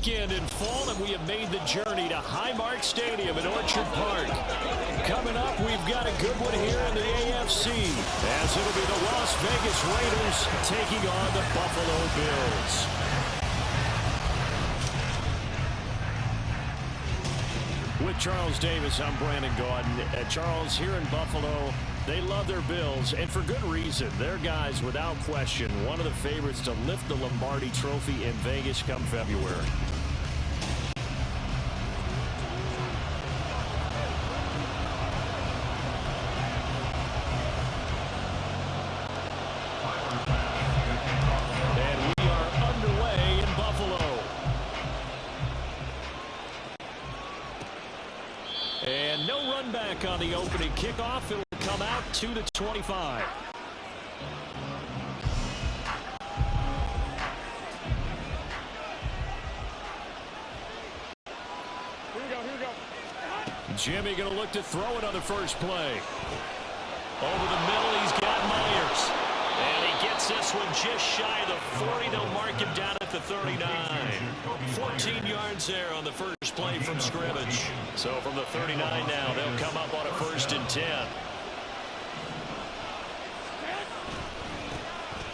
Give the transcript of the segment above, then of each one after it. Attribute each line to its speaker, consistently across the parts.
Speaker 1: Weekend in fall, and we have made the journey to Highmark Stadium in Orchard Park. Coming up, we've got a good one here in the AFC, as it'll be the Las Vegas Raiders taking on the Buffalo Bills. With Charles Davis, I'm Brandon Gaudin. Charles, here in Buffalo, they love their Bills, and for good reason. Their guys, without question, one of the favorites to lift the Lombardi Trophy in Vegas come February. And we are underway in Buffalo. And no run back on the opening kickoff. It'll come out 2-25.
Speaker 2: Here we go.
Speaker 1: Jimmy going to look to throw it on the first play. Over the middle, he's got Myers. And he gets this one just shy of the 40. They'll mark him down at the 39. 14 yards there on the first play from scrimmage. So from the 39 now, they'll come up on a 1st and 10.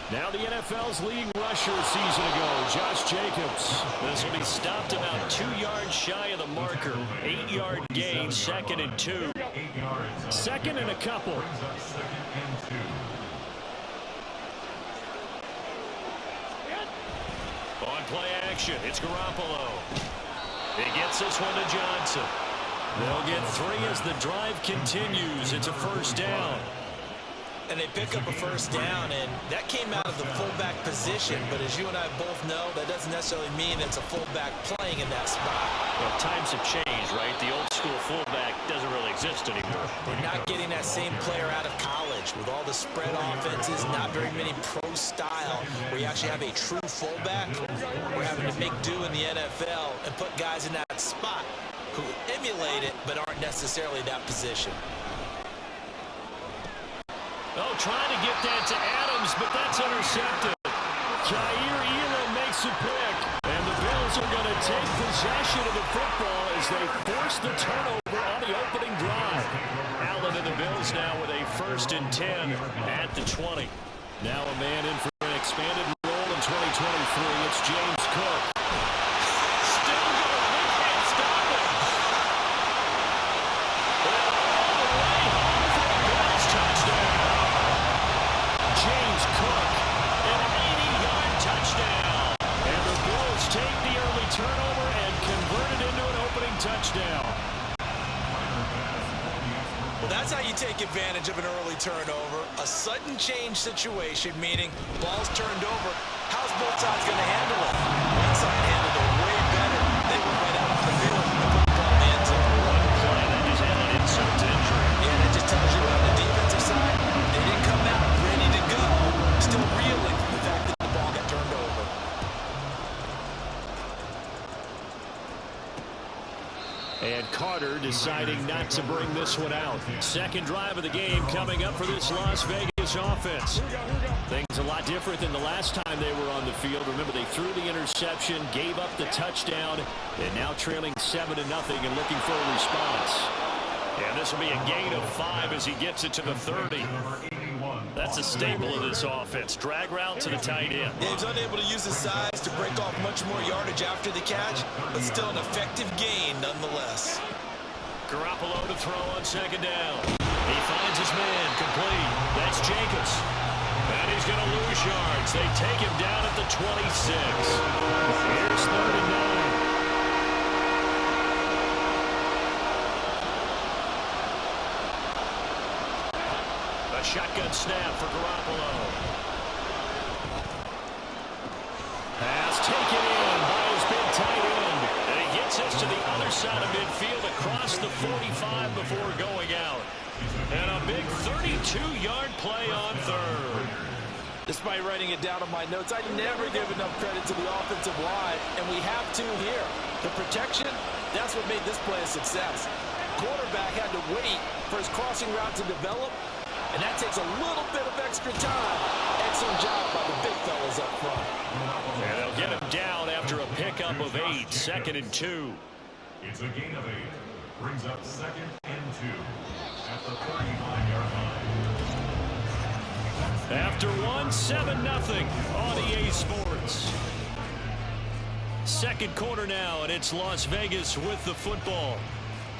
Speaker 1: Now the NFL's leading rusher a season ago, Josh Jacobs. This will be stopped about 2 yards shy of the marker. 8-yard gain, 2nd and 2. 2nd and a couple. On play action, it's Garoppolo. He gets this one to Johnson. They'll get 3 as the drive continues. It's a 1st down.
Speaker 3: And they pick up a 1st down, and that came out of the fullback position. But as you and I both know, that doesn't necessarily mean it's a fullback playing in that spot.
Speaker 1: Well, times have changed, right? The old school fullback doesn't really exist anymore.
Speaker 3: We're not getting that same player out of college with all the spread offenses, not very many pro style, where you actually have a true fullback. We're having to make do in the NFL and put guys in that spot who emulate it but aren't necessarily that position.
Speaker 1: Oh, trying to get that to Adams, but that's intercepted. Jair Elam makes a pick, and the Bills are going to take possession of the football as they force the turnover on the opening drive. Allen and the Bills now with a 1st and 10 at the 20. Now a man in for an expanded role in 2023. It's James Cook. Still going. They can't stop it. All the way home for a Bills touchdown. James Cook, an 80-yard touchdown. And the Bills take the early turnover and convert it into an opening touchdown.
Speaker 3: Well, that's how you take advantage of an early turnover. A sudden change situation, meaning ball's turned over. How's both sides going to handle it? One side handled it way better. They went right out of the field and put the ball into one play.
Speaker 1: That just ended in insult to injury.
Speaker 3: Yeah, that just tells you on the defensive side, they didn't come out ready to go. Still reeling from the fact that the ball got turned over.
Speaker 1: And Carter deciding not to bring this one out. 2nd drive of the game coming up for this Las Vegas offense. Things a lot different than the last time they were on the field. Remember, they threw the interception, gave up the touchdown, and now trailing 7-0 and looking for a response. And this will be a gain of 5 as he gets it to the 30. That's a staple of this offense. Drag route to the tight end.
Speaker 3: Yeah, he's unable to use his size to break off much more yardage after the catch, but still an effective gain nonetheless.
Speaker 1: Garoppolo to throw on 2nd down. He finds his man complete. That's Jacobs. And he's going to lose yards. They take him down at the 26. Here's 3rd and 9. A shotgun snap for Garoppolo. Pass taken in by his big tight end. And he gets us to the other side of midfield across the 45 before going out. And a big 32-yard play on 3rd.
Speaker 3: Despite writing it down on my notes, I never give enough credit to the offensive line, and we have to here. The protection, that's what made this play a success. Quarterback had to wait for his crossing route to develop, and that takes a little bit of extra time. Excellent job by the big fellas up front.
Speaker 1: And they'll get him down after after a pickup of 8, 2nd and 2.
Speaker 4: It's a gain of 8. Brings up 2nd and 2 at the 35-yard line.
Speaker 1: After 7-0 on EA Sports. Second quarter now, and it's Las Vegas with the football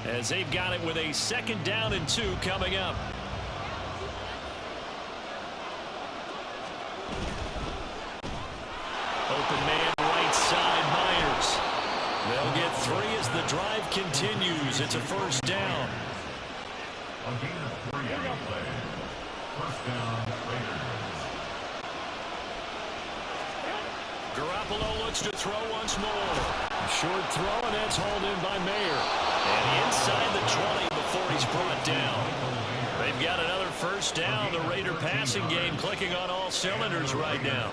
Speaker 1: as they've got it with a 2nd down and 2 coming up. Open man right side, Myers. They'll get 3 as the drive continues. It's a 1st down.
Speaker 4: A gain of 3 on the play. 1st down, Raiders.
Speaker 1: Garoppolo looks to throw once more. Short throw, and that's hauled in by Mayer. And inside the 20 before he's brought down. They've got another 1st down. The Raider passing game clicking on all cylinders right now.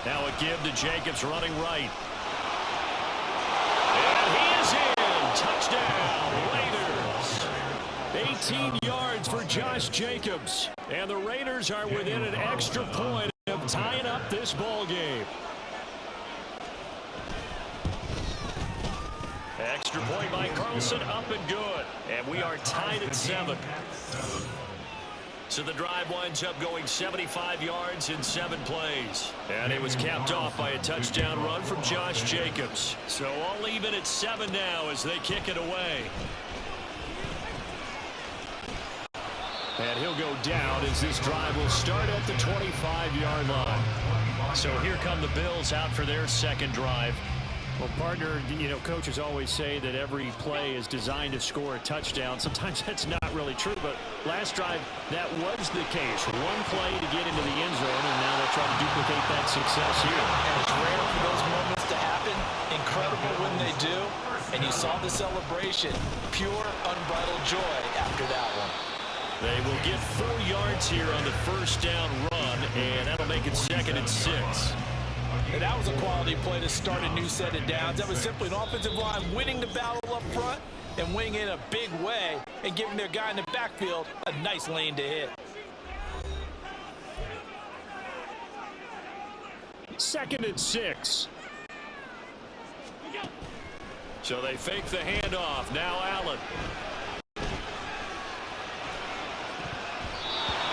Speaker 1: Now a give to Jacobs running right. And he is in. Touchdown, Raiders. 18 yards for Josh Jacobs. And the Raiders are within an extra point of tying up this ball game. Extra point by Carlson, up and good. And we are tied at 7. So the drive winds up going 75 yards in 7 plays. And it was capped off by a touchdown run from Josh Jacobs. So all even at 7 now as they kick it away. And he'll go down as this drive will start at the 25-yard line. So here come the Bills out for their 2nd drive. Well, partner, coaches always say that every play is designed to score a touchdown. Sometimes that's not really true, but last drive, that was the case. One play to get into the end zone, and now they'll try to duplicate that success here.
Speaker 3: And it's rare for those moments to happen. Incredible when they do. And you saw the celebration. Pure, unbridled joy after that one.
Speaker 1: They will get 4 yards here on the 1st down run, and that'll make it 2nd and 6.
Speaker 3: And that was a quality play to start a new set of downs. That was simply an offensive line winning the battle up front and winning in a big way and giving their guy in the backfield a nice lane to hit.
Speaker 1: 2nd and 6. So they fake the handoff. Now Allen.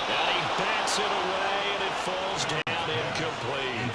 Speaker 1: And he bats it away, and it falls down incomplete.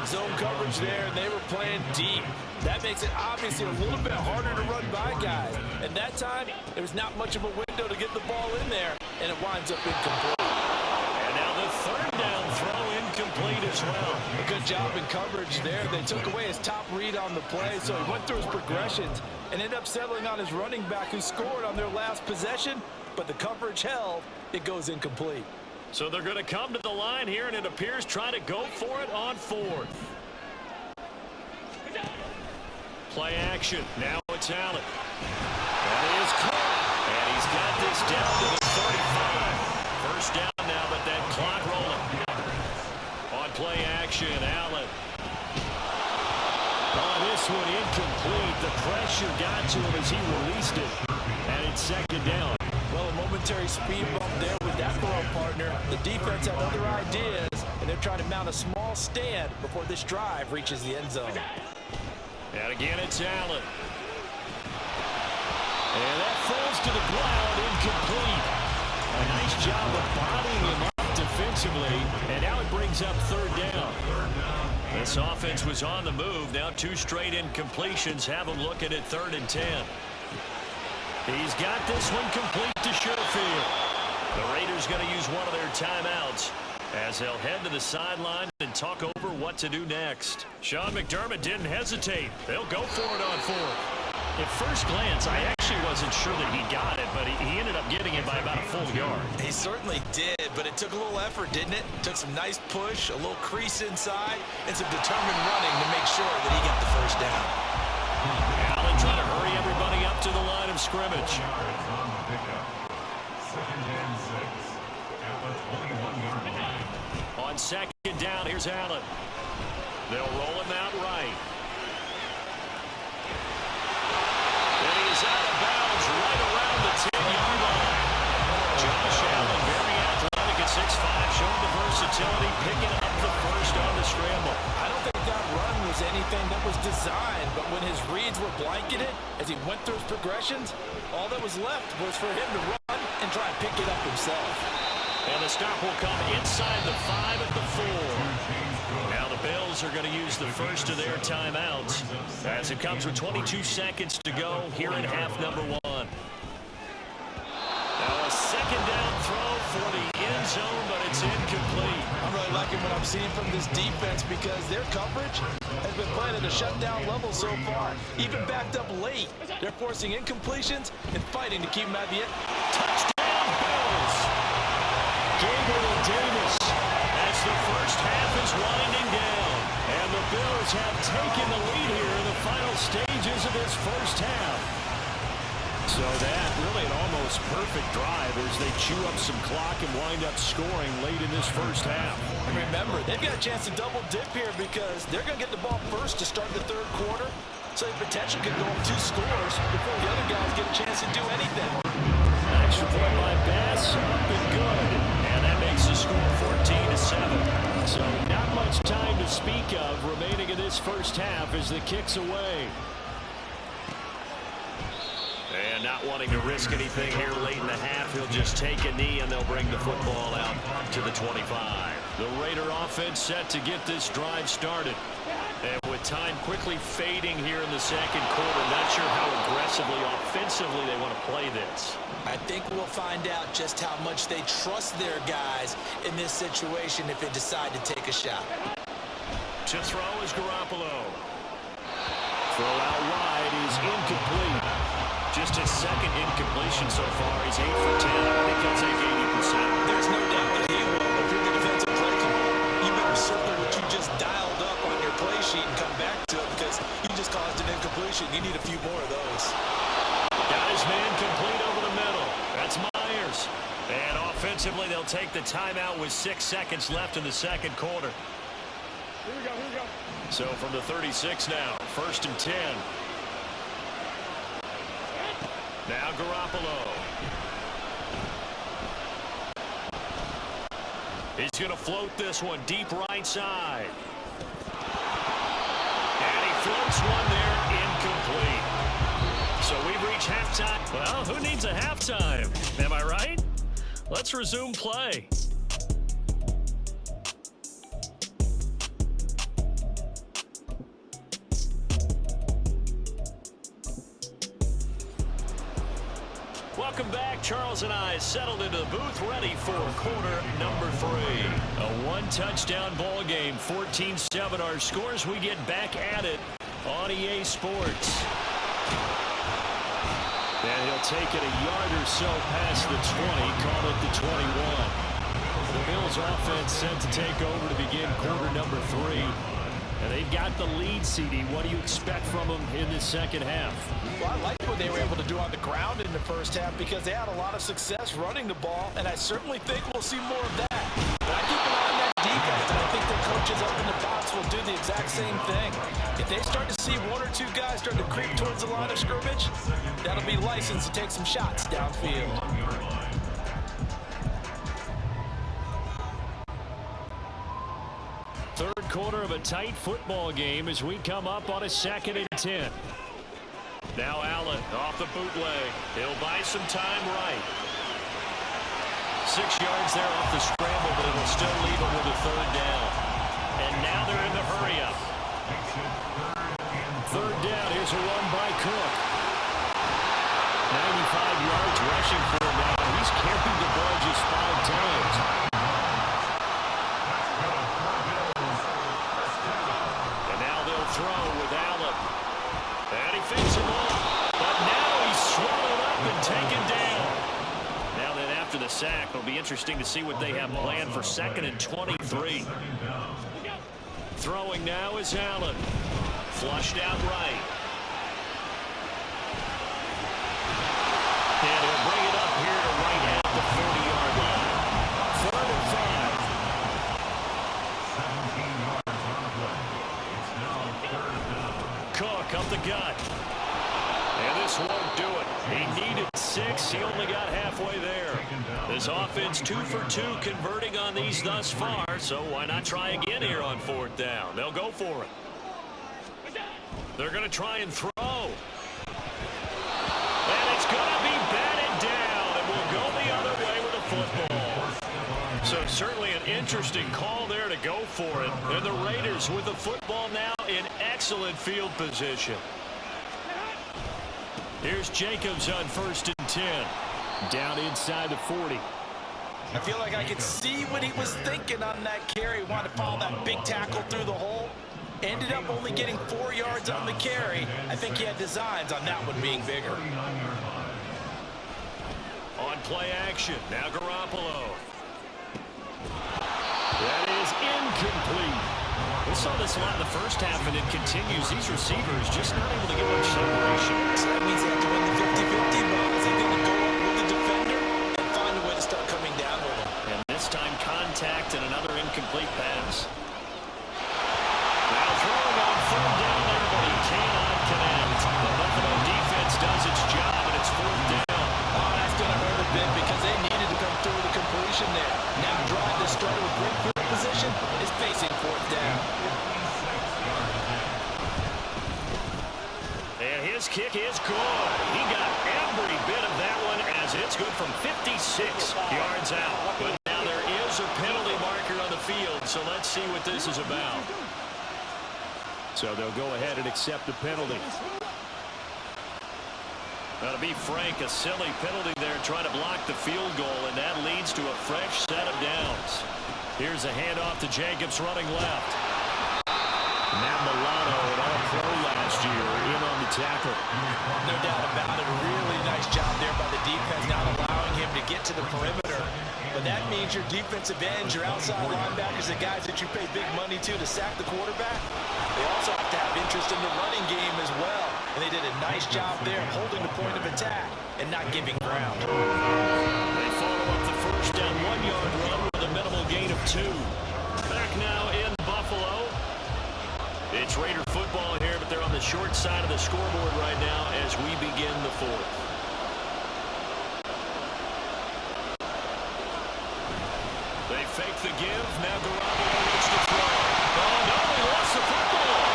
Speaker 3: Zone coverage there, and they were playing deep. That makes it obviously a little bit harder to run by guys. And that time, there was not much of a window to get the ball in there, and it winds up incomplete.
Speaker 1: And now the 3rd down throw incomplete as well.
Speaker 3: A good job in coverage there. They took away his top read on the play, so he went through his progressions and ended up settling on his running back who scored on their last possession, but the coverage held. It goes incomplete.
Speaker 1: So they're going to come to the line here, and it appears trying to go for it on 4th. Play action. Now it's Allen. That is caught. And he's got this down to the 35. 1st down now, but that clock rolling. On play action, Allen. Oh, this one incomplete. The pressure got to him as he released it. And it's 2nd down.
Speaker 3: Well, a momentary speed bump there with that throw partner. The defense had other ideas, and they're trying to mount a small stand before this drive reaches the end zone.
Speaker 1: And again, it's Allen. And that falls to the ground, incomplete. A nice job of bodying him up defensively, and now it brings up 3rd down. This offense was on the move. Now 2 straight incompletions have them looking at 3rd and 10. He's got this one complete to Sherfield. The Raiders going to use one of their timeouts as they'll head to the sideline and talk over what to do next. Sean McDermott didn't hesitate. They'll go for it on 4th. At first glance, I actually wasn't sure that he got it, but he ended up getting it by about a full yard.
Speaker 3: He certainly did, but it took a little effort, didn't it? Took some nice push, a little crease inside, and some determined running to make sure that he got the 1st down.
Speaker 1: Allen trying to hurry everybody up to the line of scrimmage. On 2nd down, here's Allen. They'll roll him out right. And he's out of bounds right around the 10-yard line. Josh Allen, very athletic at 6'5". versatility, picking up the first on the scramble.
Speaker 3: I don't think that run was anything that was designed, but when his reads were blanketed, as he went through his progressions, all that was left was for him to run and try and pick it up himself.
Speaker 1: And the stop will come inside the 5 at the 4. Now the Bills are going to use the first of their timeouts as it comes with 22 seconds to go here in half number 1. Now a second down throw for the end zone, but it's incomplete.
Speaker 3: I'm really liking what I'm seeing from this defense because their coverage has been playing at a shutdown level so far. Even backed up late, they're forcing incompletions and fighting to keep them at the end.
Speaker 1: Touchdown Bills! Gabriel Davis as the first half is winding down. And the Bills have taken the lead here in the final stages of this first half. So that really an almost perfect drive as they chew up some clock and wind up scoring late in this first half.
Speaker 3: And remember, they've got a chance to double dip here because they're going to get the ball first to start the third quarter. So they potentially could go up 2 scores before the other guys get a chance to do anything.
Speaker 1: Extra point by Bass, up and good. And that makes the score 14-7. So not much time to speak of remaining in this first half as the kick's away. And not wanting to risk anything here late in the half, he'll just take a knee and they'll bring the football out to the 25. The Raider offense set to get this drive started. And with time quickly fading here in the second quarter, not sure how aggressively, offensively they want to play this.
Speaker 3: I think we'll find out just how much they trust their guys in this situation if they decide to take a shot.
Speaker 1: To throw is Garoppolo. Throw out wide is incomplete. Just his second incompletion so far. He's 8 for 10. I think he'll take 80%.
Speaker 3: There's no doubt that he will. If you're the defensive play caller, you better circle what you just dialed up on your play sheet and come back to it because you just caused an incompletion. You need a few more of those.
Speaker 1: Got his man complete over the middle. That's Myers. And offensively, they'll take the timeout with 6 seconds left in the second quarter.
Speaker 2: Here we go, here we go.
Speaker 1: So from the 36 now, 1st and 10. Now Garoppolo. He's going to float this one deep right side. And he floats one there, incomplete. So we've reached halftime. Well, who needs a halftime? Am I right? Let's resume play. Welcome back. Charles and I settled into the booth ready for quarter number 3. A one-touchdown ball game, 14-7 our scores. We get back at it on EA Sports. And he'll take it a yard or so past the 20, call it the 21. The Bills offense set to take over to begin quarter number 3. And they've got the lead, CD. What do you expect from them in the second half?
Speaker 3: Well, I like what they were able to do on the ground in the first half because they had a lot of success running the ball, and I certainly think we'll see more of that. But I keep an eye on that defense, and I think their coaches up in the box will do the exact same thing. If they start to see 1 or 2 guys start to creep towards the line of scrimmage, that'll be licensed to take some shots downfield.
Speaker 1: Third quarter of a tight football game as we come up on a 2nd and 10. Now Allen off the bootleg. He'll buy some time right. 6 yards there off the scramble, but it'll still leave him with a 3rd down. And now they're in the hurry-up. 3rd down. Here's a run by Cook. 95 yards rushing for him now. He's carried the ball just 5 times. Throw with Allen. And he fakes him off. But now he's swallowed up and taken down. Now then after the sack, it'll be interesting to see what they have planned for 2nd and 23. Throwing now is Allen. Flushed out right. And he'll bring it up here to right at the 40-yard line. 3rd and 5. Cook up the gut. And this won't do it. He needed 6 56. He only got halfway there. This offense 2 for 2 converting on these thus far, so why not try again here on 4th down? They'll go for it. They're going to try and throw. And it's going to be batted down, and we'll go the other way with the football. So certainly an interesting call there to go for it. And the Raiders with the football now in excellent field position. Here's Jacobs on 1st and 10. Down inside the 40.
Speaker 3: I feel like I could see what he was thinking on that carry. He wanted to follow that big tackle through the hole. Ended up only getting 4 yards on the carry. I think he had designs on that one being bigger.
Speaker 1: On play action, now Garoppolo. That is incomplete. We saw this a lot in the first half, and it continues. These receivers just not able to get much separation.
Speaker 3: So that means they have to win the 50-50 ball. Is he going to go up with the defender and find a way to start coming down with him?
Speaker 1: And this time contact and another incomplete pass. Now throwing on 3rd down there, but he cannot connect. The Buffalo defense does its job, and it's 4th down.
Speaker 3: Oh, that's going to hurt a bit because they needed to come through with a completion there. Now drive this starter with great field position is facing 4th down.
Speaker 1: And his kick is good. He got every bit of that one as it's good from 56 yards out. But now there is a penalty marker on the field, so let's see what this is about. So they'll go ahead and accept the penalty. Now, to be frank, a silly penalty there trying to block the field goal, and that leads to a fresh set of downs. Here's a handoff to Jacobs running left. Matt Milano, an all-pro last year, in on the tackle.
Speaker 3: No doubt about it. A really nice job there by the defense, not allowing him to get to the perimeter. But that means your defensive ends, your outside linebackers, the guys that you pay big money to sack the quarterback, they also have to have interest in the running game as well. And they did a nice job there holding the point of attack and not giving ground.
Speaker 1: They follow up the first down 1-yard run with a minimal gain of 2. Back now in Buffalo. It's Raider football here, but they're on the short side of the scoreboard right now as we begin the 4th. They fake the give. Now Garoppolo looks to throw. Oh, no, he lost the football.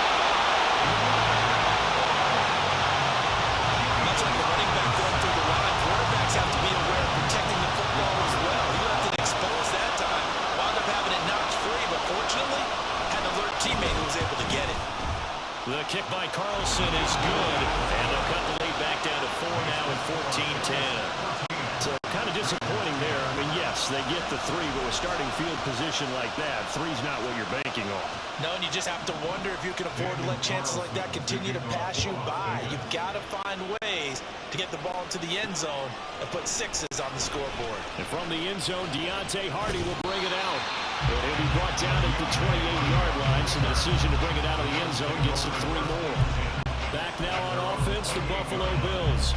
Speaker 3: Much like the running back going through the line, quarterbacks have to be aware of protecting the football as well. He left it exposed that time. Wound up having it knocked free, but fortunately, had an alert teammate who was able to get it.
Speaker 1: The kick by Carlson is good, and they'll cut the lead back down to 4 now at 14-10. So kind of disappointing there. I mean, yes, they get the 3, but with starting field position like that, 3's not what you're banking on.
Speaker 3: No, and you just have to wonder if you can afford to let chances like that continue to pass you by. You've got to find ways to get the ball into the end zone and put 6s on the scoreboard.
Speaker 1: And from the end zone, Deontay Hardy will bring it out. And he'll be brought down at the 28-yard line, so the decision to bring it out of the end zone gets him 3 more. Back now on offense, the Buffalo Bills.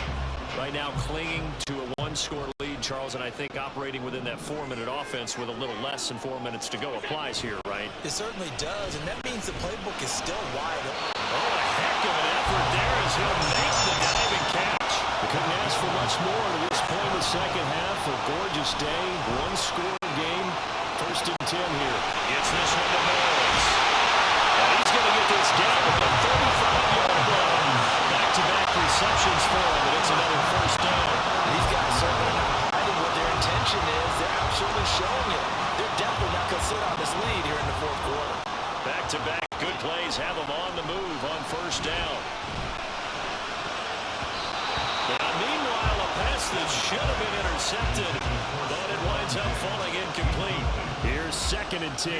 Speaker 1: Right now clinging to a 1-score lead, Charles, and I think operating within that 4-minute offense with a little less than 4 minutes to go applies here, right?
Speaker 3: It certainly does, and that means the playbook is still wide open.
Speaker 1: Oh, a heck of an effort there as he'll make the diving catch. They couldn't ask for much more at this point in the second half. A gorgeous day, 1-score game. 1st and 10 here. Gets this one to Mills. And he's going to get this down with a 35-yard run. Back-to-back receptions for him, and it's another 1st down.
Speaker 3: These guys certainly not hiding what their intention is. They're absolutely showing it. They're definitely not going to sit on this lead here in the 4th quarter.
Speaker 1: Back-to-back good plays have them on the move on 1st down. Now, meanwhile, a pass that should have been intercepted, but it winds up falling incomplete. Here's 2nd and 10.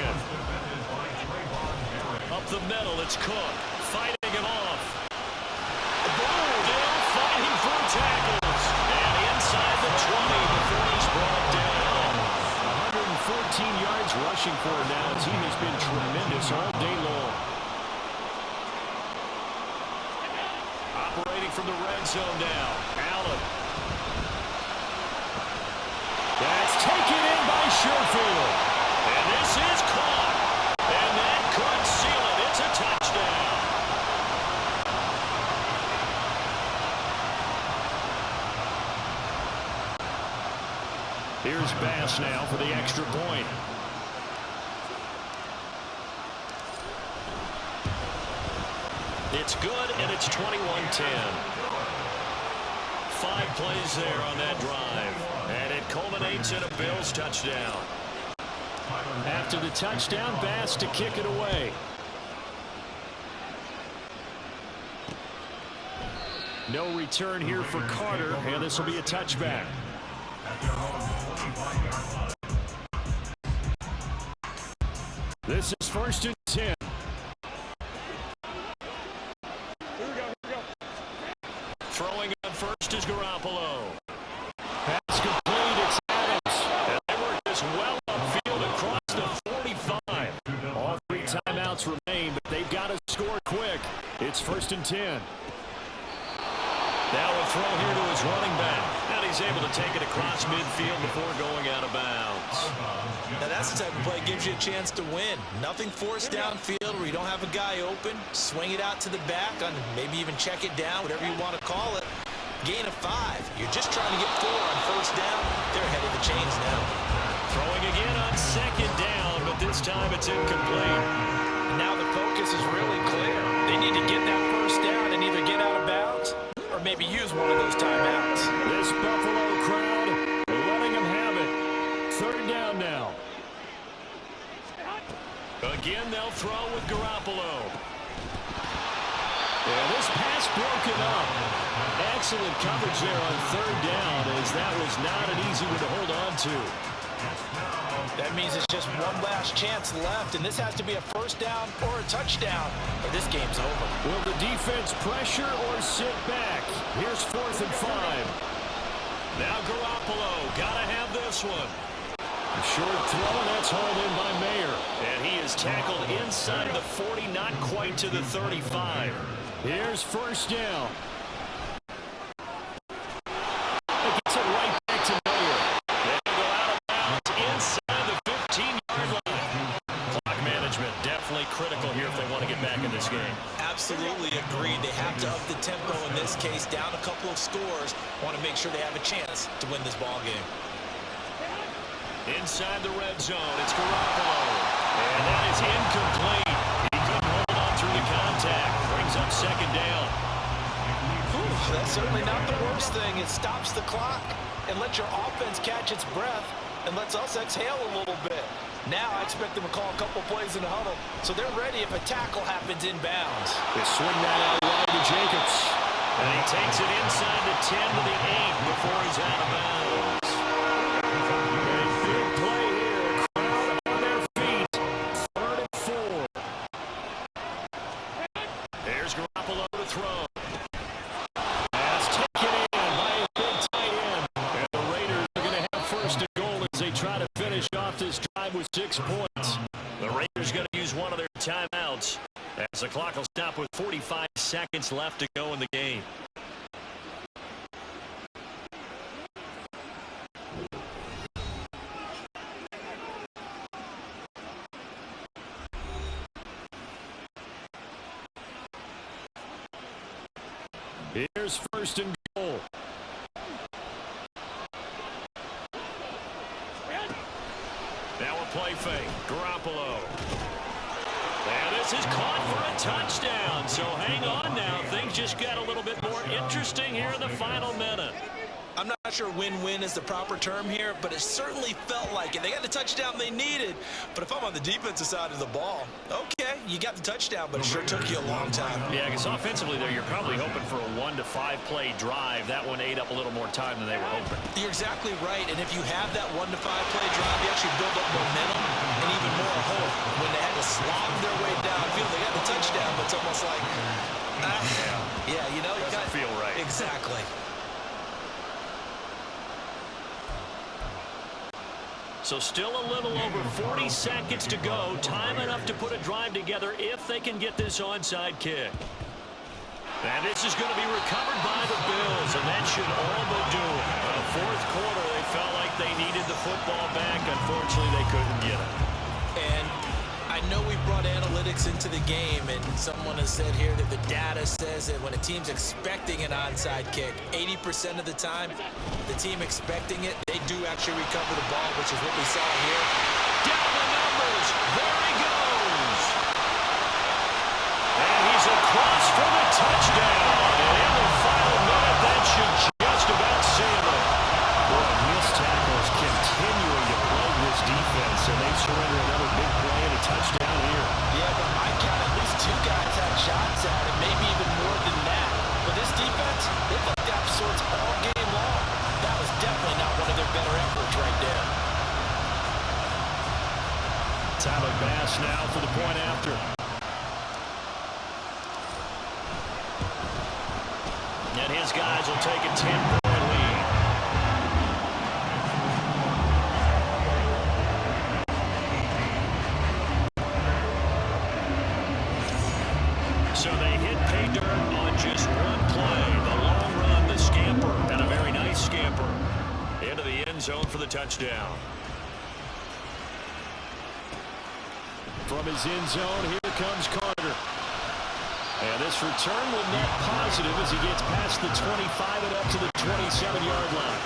Speaker 1: Up the middle, it's Cook fighting him off. Still fighting through tackles. And inside the 20 before he's brought down. 114 yards rushing for him now as he has been tremendous all day long. Operating from the red zone now. Allen. That's taken in by Sherfield. And this is caught. And that could seal it. It's a touchdown. is Bass now for the extra point. It's good, and it's 21-10. 5 plays there on that drive, and it culminates in a Bills touchdown. After the touchdown, Bass to kick it away. No return here for Carter, and this will be a touchback. This is 1st and 10. Throwing on first is Garoppolo. Pass complete, it's Adams. And they work this well upfield across the 45. All 3 timeouts remain, but they've got to score quick. It's 1st and 10. Now a throw here to his running back. And he's able to take it across midfield before going out of bounds.
Speaker 3: Now that's the type of play that gives you a chance to win. Nothing forced downfield where you don't have a guy open. Swing it out to the back, on maybe even check it down, whatever you want to call it. Gain of 5. You're just trying to get 4 on 1st down. They're ahead of the chains now.
Speaker 1: Throwing again on 2nd down, but this time it's incomplete.
Speaker 3: Now the focus is really clear. They need to get that 1st down and either get out of bounds or maybe use one of those timeouts.
Speaker 1: This Buffalo crowd letting them have it. 3rd down now. Again, they'll throw with Garoppolo. Yeah, this pass broken up. Excellent coverage there on 3rd down, as that was not an easy one to hold on to.
Speaker 3: That means it's just one last chance left, and this has to be a 1st down or a touchdown, or this game's over.
Speaker 1: Will the defense pressure or sit back? Here's 4th and 5. Now Garoppolo, gotta have this one. A short throw, and that's hauled in by Mayer. And he is tackled inside the 40, not quite to the 35. Here's 1st down. It gets it right back to Mayer. They go out of bounds inside the 15-yard line. Clock management definitely critical here if they want to get back in this game.
Speaker 3: Absolutely agreed. They have to up the tempo in this case, down a couple of scores. Want to make sure they have a chance to win this ball game.
Speaker 1: Inside the red zone, it's Garoppolo. And that is incomplete. He couldn't hold on through the contact. Brings up 2nd down.
Speaker 3: Whew, that's certainly not the worst thing. It stops the clock and lets your offense catch its breath and lets us exhale a little bit. Now I expect them to call a couple plays in the huddle, so they're ready if a tackle happens inbounds.
Speaker 1: They swing that out wide to Jacobs. And he takes it inside the 10 to the 8 before he's out of bounds. A big play here. Crowd on their feet. 3rd and 4. There's Garoppolo to throw. Pass taken in by a big tight end. And the Raiders are going to have 1st and goal as they try to finish off this drive with 6 points. The Raiders going to use one of their timeouts as the clock will stop with 45 seconds left to go in the game. Here's 1st and goal. Now a play fake. Garoppolo. And this is caught for a touchdown. So hang on now. Things just got a little bit more interesting here in the final minute.
Speaker 3: I'm not sure win-win is the proper term here, but it certainly felt like it. They got the touchdown they needed, but if I'm on the defensive side of the ball, okay, you got the touchdown, but it sure took you a long time.
Speaker 1: Yeah, because offensively there, you're probably hoping for a 1 to 5 play drive. That one ate up a little more time than they were hoping.
Speaker 3: You're exactly right, and if you have that 1 to 5 play drive, you actually build up momentum and even more hope. When they had to slog their way downfield, they got the touchdown, but it's almost like, yeah, you know,
Speaker 1: it doesn't feel right.
Speaker 3: Exactly.
Speaker 1: So still a little over 40 seconds to go. Time enough to put a drive together if they can get this onside kick. And this is going to be recovered by the Bills, and that should all but do it. Fourth quarter, they felt like they needed the football back. Unfortunately, they couldn't get it.
Speaker 3: And I I know we've brought analytics into the game, and someone has said here that the data says that when a team's expecting an onside kick, 80% of the time, the team expecting it, they do actually recover the ball, which is what we saw here.
Speaker 1: Down the numbers. There he goes. And he's across for the touchdown. And in the final minute, that should just about seal it. Boy, missed tackles continuing to plague this defense, and they surrender another big play and a touchdown here.
Speaker 3: Yeah, but I count at least 2 guys had shots at it, maybe even more than that. But this defense, they looked out of sorts all game long. That was definitely not one of their better efforts right there.
Speaker 1: Tyler Bass now for the point after. And his guys will take a 10-point lead. So they hit pay dirt on just one play. The long run, the scamper, and a very nice scamper into the end zone for the touchdown. From his end zone, here comes Carter. And this return will net positive as he gets past the 25 and up to the 27-yard line.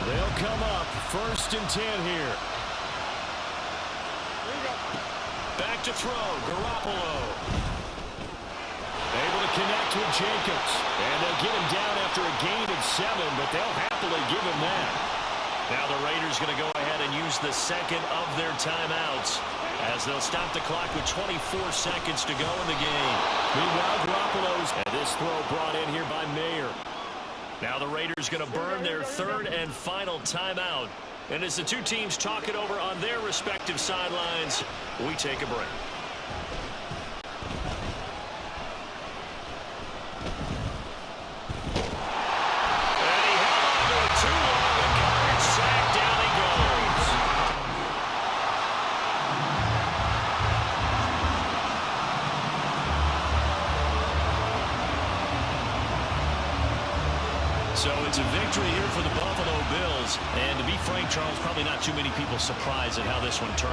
Speaker 1: They'll come up 1st and 10 here. Back to throw, Garoppolo. Able to connect with Jacobs. And they'll get him down after a gain of 7, but they'll happily give him that. Now the Raiders going to go ahead and use the second of their timeouts as they'll stop the clock with 24 seconds to go in the game. Meanwhile, Garoppolo's, and this throw brought in here by Mayer. Now the Raiders going to burn their 3rd and final timeout. And as the two teams talk it over on their respective sidelines, we take a break. And he held on to it too long, and Carter sacked. Down he goes. So it's a victory here for the Buffalo Bills. And to be frank, Charles, probably not too many people surprised at how this one turned.